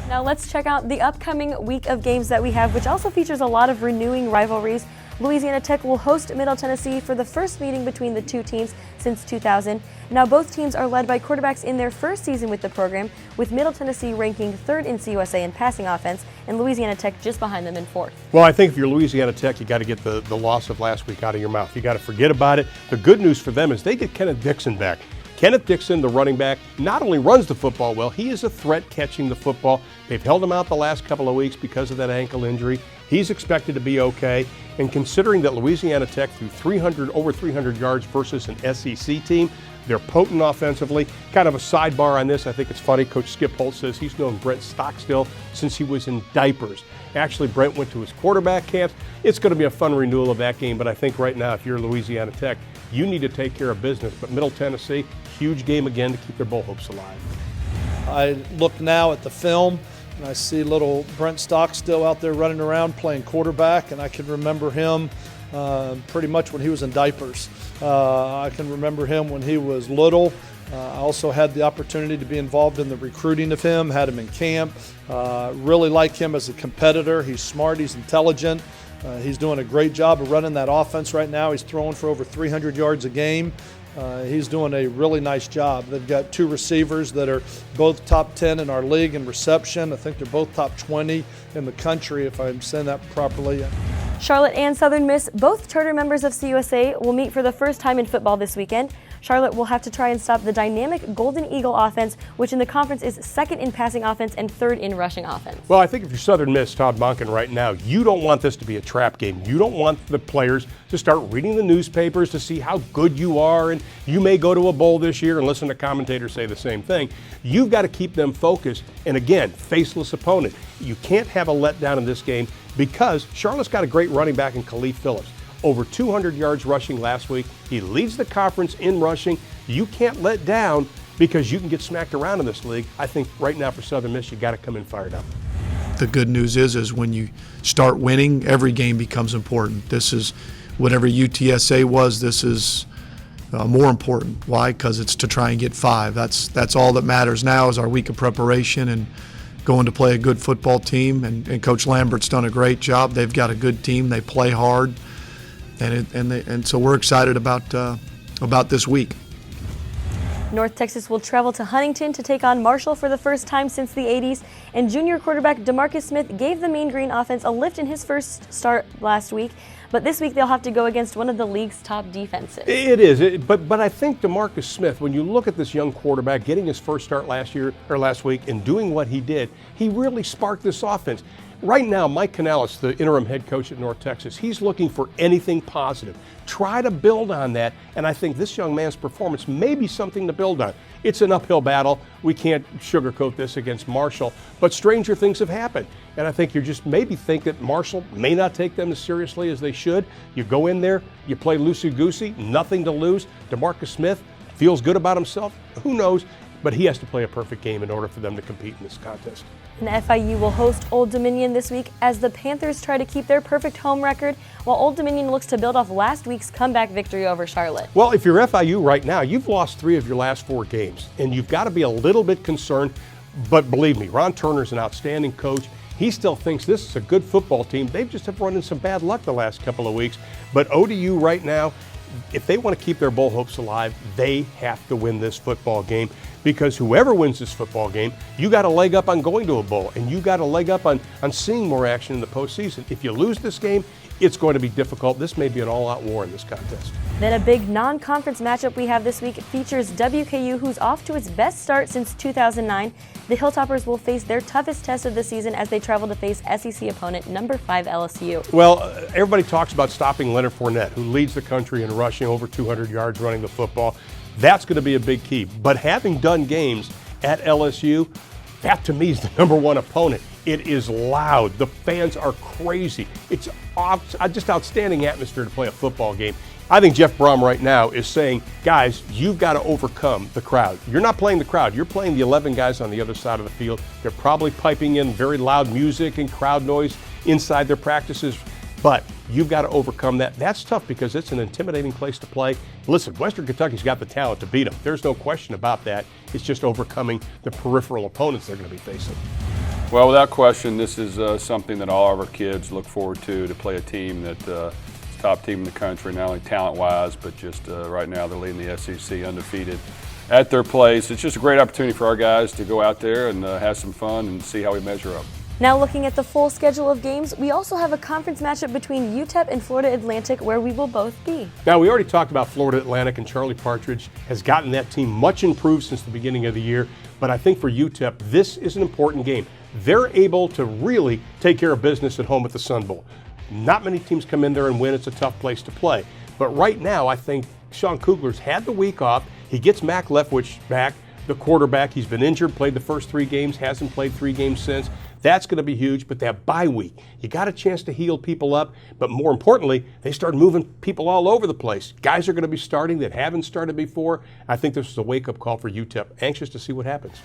Now let's check out the upcoming week of games that we have, which also features a lot of renewing rivalries. Louisiana Tech will host Middle Tennessee for the first meeting between the two teams since 2000. Now both teams are led by quarterbacks in their first season with the program, with Middle Tennessee ranking 3rd in CUSA in passing offense and Louisiana Tech just behind them in 4th. Well, I think if you're Louisiana Tech, you got to get the loss of last week out of your mouth. You got to forget about it. The good news for them is they get Kenneth Dixon back. Kenneth Dixon, the running back, not only runs the football well, he is a threat catching the football. They've held him out the last couple of weeks because of that ankle injury. He's expected to be okay. And considering that Louisiana Tech threw over 300 yards versus an SEC team, they're potent offensively. Kind of a sidebar on this, I think it's funny. Coach Skip Holt says he's known Brent Stockstill since he was in diapers. Actually, Brent went to his quarterback camps. It's going to be a fun renewal of that game, but I think right now, if you're Louisiana Tech, you need to take care of business. But Middle Tennessee, huge game again to keep their bowl hopes alive. I look now at the film, and I see little Brent Stockstill out there running around playing quarterback, and I can remember him pretty much when he was in diapers. I can remember him when he was little. I also had the opportunity to be involved in the recruiting of him, had him in camp. Really like him as a competitor. He's smart, he's intelligent. He's doing a great job of running that offense right now. He's throwing for over 300 yards a game. He's doing a really nice job. They've got 2 receivers that are both top 10 in our league in reception. I think they're both top 20 in the country, if I'm saying that properly. Charlotte and Southern Miss, both charter members of CUSA, will meet for the first time in football this weekend. Charlotte will have to try and stop the dynamic Golden Eagle offense, which in the conference is 2nd in passing offense and 3rd in rushing offense. Well, I think if you're Southern Miss, Todd Monken, right now, you don't want this to be a trap game. You don't want the players to start reading the newspapers to see how good you are, and you may go to a bowl this year and listen to commentators say the same thing. You've got to keep them focused, and again, faceless opponent. You can't have a letdown in this game because Charlotte's got a great running back in Khalif Phillips. Over 200 yards rushing last week. He leads the conference in rushing. You can't let down because you can get smacked around in this league. I think right now for Southern Miss, you got to come in fired up. The good news is when you start winning, every game becomes important. This is whatever UTSA was. This is more important. Why? Because it's to try and get 5. That's all that matters now is our week of preparation and going to play a good football team. And Coach Lambert's done a great job. They've got a good team. They play hard. And so we're excited about this week. North Texas will travel to Huntington to take on Marshall for the first time since the 80s, and junior quarterback DeMarcus Smith gave the Mean Green offense a lift in his first start last week, but this week they'll have to go against one of the league's top defenses. It is, but I think DeMarcus Smith, when you look at this young quarterback getting his first start last week and doing what he did, he really sparked this offense. Right now, Mike Canales, the interim head coach at North Texas, he's looking for anything positive. Try to build on that, and I think this young man's performance may be something to build on. It's an uphill battle. We can't sugarcoat this against Marshall, but stranger things have happened. And I think you just maybe think that Marshall may not take them as seriously as they should. You go in there, you play loosey-goosey, nothing to lose. DeMarcus Smith feels good about himself. Who knows? But he has to play a perfect game in order for them to compete in this contest. And FIU will host Old Dominion this week as the Panthers try to keep their perfect home record, while Old Dominion looks to build off last week's comeback victory over Charlotte. Well, if you're FIU right now, you've lost 3 of your last 4 games, and you've got to be a little bit concerned. But believe me, Ron Turner's an outstanding coach. He still thinks this is a good football team. They've just have run into some bad luck the last couple of weeks. But ODU right now, if they want to keep their bowl hopes alive, they have to win this football game, because whoever wins this football game, you got a leg up on going to a bowl, and you got a leg up on seeing more action in the postseason. If you lose this game, it's going to be difficult. This may be an all-out war in this contest. Then a big non-conference matchup we have this week features WKU, who's off to its best start since 2009. The Hilltoppers will face their toughest test of the season as they travel to face SEC opponent number 5 LSU. Well, everybody talks about stopping Leonard Fournette, who leads the country in rushing, over 200 yards running the football. That's going to be a big key. But having done games at LSU, that to me is the number 1 opponent. It is loud. The fans are crazy. It's just outstanding atmosphere to play a football game. I think Jeff Brom right now is saying, guys, you've got to overcome the crowd. You're not playing the crowd. You're playing the 11 guys on the other side of the field. They're probably piping in very loud music and crowd noise inside their practices. But you've got to overcome that. That's tough because it's an intimidating place to play. Listen, Western Kentucky's got the talent to beat them. There's no question about that. It's just overcoming the peripheral opponents they're going to be facing. Well, without question, this is something that all of our kids look forward to play a team that is top team in the country, not only talent-wise, but just right now they're leading the SEC undefeated at their place. It's just a great opportunity for our guys to go out there and have some fun and see how we measure up. Now looking at the full schedule of games, we also have a conference matchup between UTEP and Florida Atlantic where we will both be. Now, we already talked about Florida Atlantic, and Charlie Partridge has gotten that team much improved since the beginning of the year. But I think for UTEP, this is an important game. They're able to really take care of business at home at the Sun Bowl. Not many teams come in there and win. It's a tough place to play. But right now, I think Sean Kugler's had the week off. He gets Mac Leftwich back, the quarterback. He's been injured, played the first 3 games, hasn't played 3 games since. That's going to be huge, but that bye week, you got a chance to heal people up, but more importantly, they started moving people all over the place. Guys are going to be starting that haven't started before. I think this is a wake-up call for UTEP. Anxious to see what happens.